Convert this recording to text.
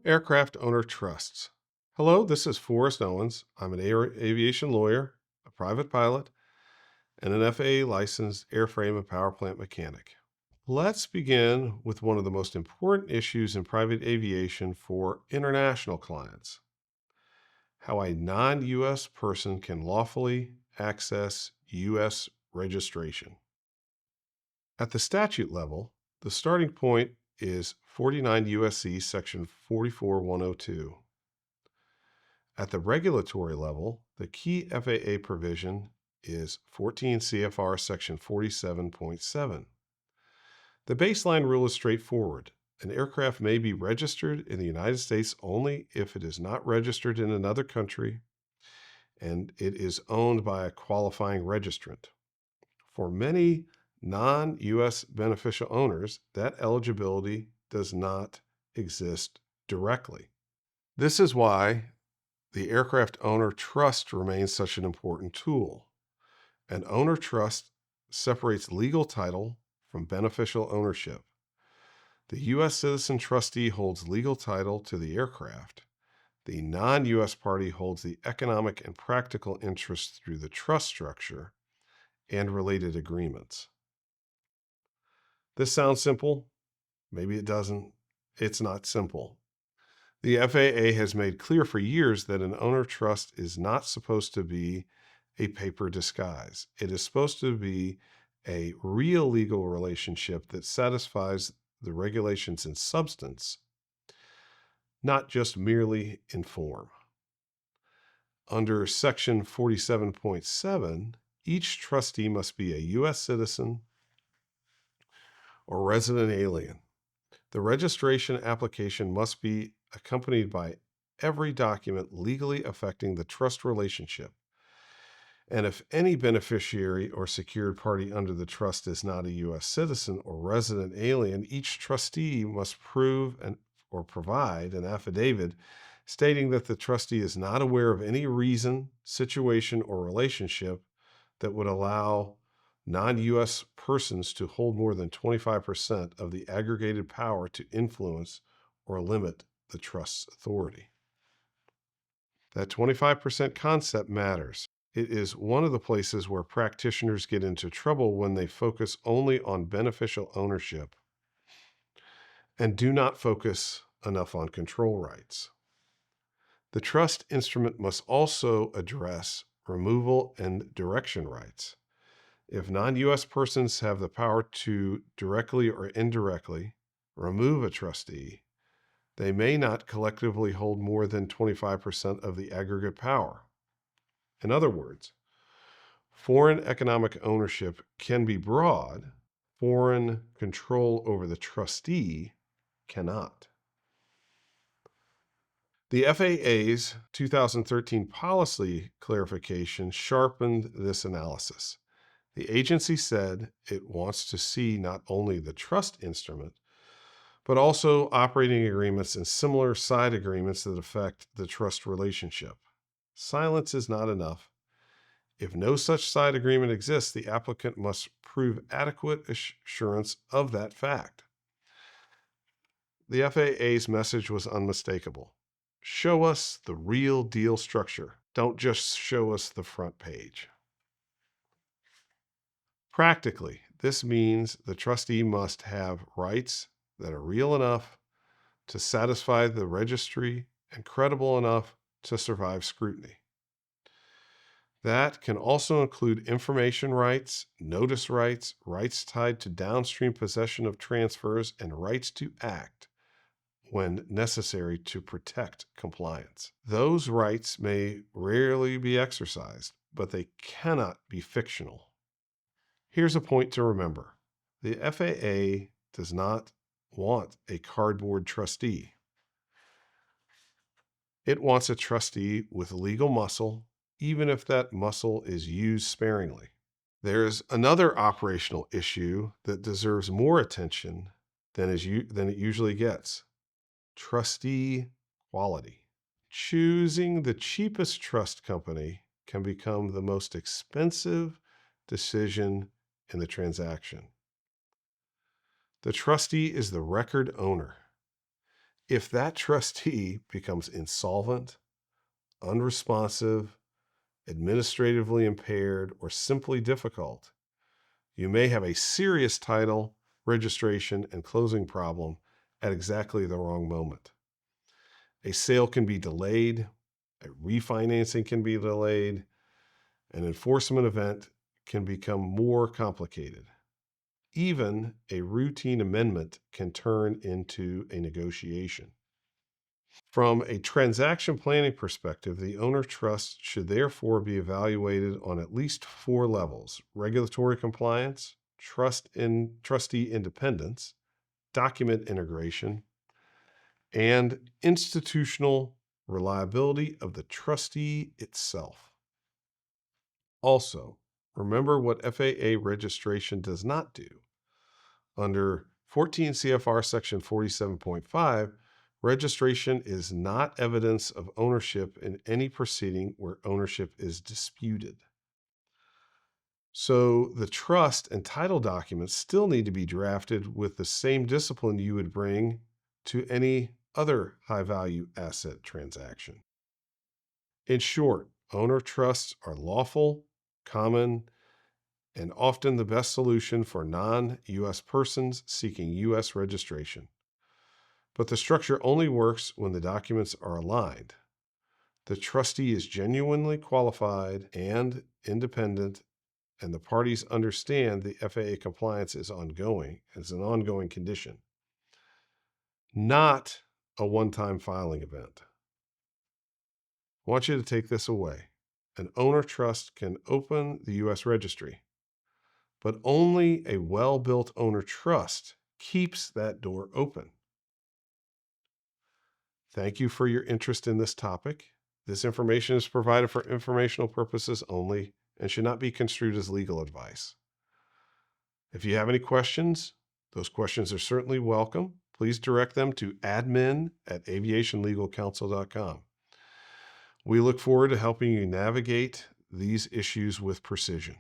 Aircraft owner trusts. Hello, this is Forrest Owens. I'm an aviation lawyer, a private pilot, and an FAA licensed airframe and power plant mechanic. Let's begin with one of the most important issues in private aviation for international clients: how a non U.S. person can lawfully access U.S. registration. At the statute level, the starting point is 49 U.S.C. section 44102. At the regulatory level, the key FAA provision is 14 C.F.R. section 47.7. The baseline rule is straightforward. An aircraft may be registered in the United States only if it is not registered in another country and it is owned by a qualifying registrant. For many non-U.S. beneficial owners, that eligibility does not exist directly. This is why the aircraft owner trust remains such an important tool. An owner trust separates legal title from beneficial ownership. The U.S. citizen trustee holds legal title to the aircraft. The non-U.S. party holds the economic and practical interest through the trust structure and related agreements. This sounds simple. Maybe it doesn't. It's not simple. The FAA has made clear for years that an owner trust is not supposed to be a paper disguise. It is supposed to be a real legal relationship that satisfies the regulations in substance, not just merely in form. Under Section 47.7, each trustee must be a U.S. citizen or resident alien. The registration application must be accompanied by every document legally affecting the trust relationship. And if any beneficiary or secured party under the trust is not a U.S. citizen or resident alien, each trustee must prove or provide an affidavit stating that the trustee is not aware of any reason, situation, or relationship that would allow non-U.S. persons to hold more than 25% of the aggregated power to influence or limit the trust's authority. That 25% concept matters. It is one of the places where practitioners get into trouble when they focus only on beneficial ownership and do not focus enough on control rights. The trust instrument must also address removal and direction rights. If non-U.S. persons have the power to directly or indirectly remove a trustee, they may not collectively hold more than 25% of the aggregate power. In other words, foreign economic ownership can be broad, foreign control over the trustee cannot. The FAA's 2013 policy clarification sharpened this analysis. The agency said it wants to see not only the trust instrument, but also operating agreements and similar side agreements that affect the trust relationship. Silence is not enough. If no such side agreement exists, the applicant must prove adequate assurance of that fact. The FAA's message was unmistakable. Show us the real deal structure. Don't just show us the front page. Practically, this means the trustee must have rights that are real enough to satisfy the registry and credible enough to survive scrutiny. That can also include information rights, notice rights, rights tied to downstream possession of transfers, and rights to act when necessary to protect compliance. Those rights may rarely be exercised, but they cannot be fictional. Here's a point to remember. The FAA does not want a cardboard trustee. It wants a trustee with legal muscle, even if that muscle is used sparingly. There's another operational issue that deserves more attention than it usually gets: trustee quality. Choosing the cheapest trust company can become the most expensive decision in the transaction. The trustee is the record owner. If that trustee becomes insolvent, unresponsive, administratively impaired, or simply difficult, you may have a serious title, registration, and closing problem at exactly the wrong moment. A sale can be delayed, a refinancing can be delayed, an enforcement event can become more complicated. Even a routine amendment can turn into a negotiation. From a transaction planning perspective, the owner trust should therefore be evaluated on at least 4 levels: regulatory compliance, trustee independence, document integration, and institutional reliability of the trustee itself. Also, remember what FAA registration does not do. Under 14 C.F.R. section 47.5, registration is not evidence of ownership in any proceeding where ownership is disputed. So the trust and title documents still need to be drafted with the same discipline you would bring to any other high-value asset transaction. In short, owner trusts are lawful, common, and often the best solution for non-U.S. persons seeking U.S. registration. But the structure only works when the documents are aligned. The trustee is genuinely qualified and independent, and the parties understand the FAA compliance is ongoing, as an ongoing condition, not a one-time filing event. I want you to take this away. An owner trust can open the U.S. registry, but only a well-built owner trust keeps that door open. Thank you for your interest in this topic. This information is provided for informational purposes only and should not be construed as legal advice. If you have any questions, those questions are certainly welcome. Please direct them to admin@aviationlegalcounsel.com. We look forward to helping you navigate these issues with precision.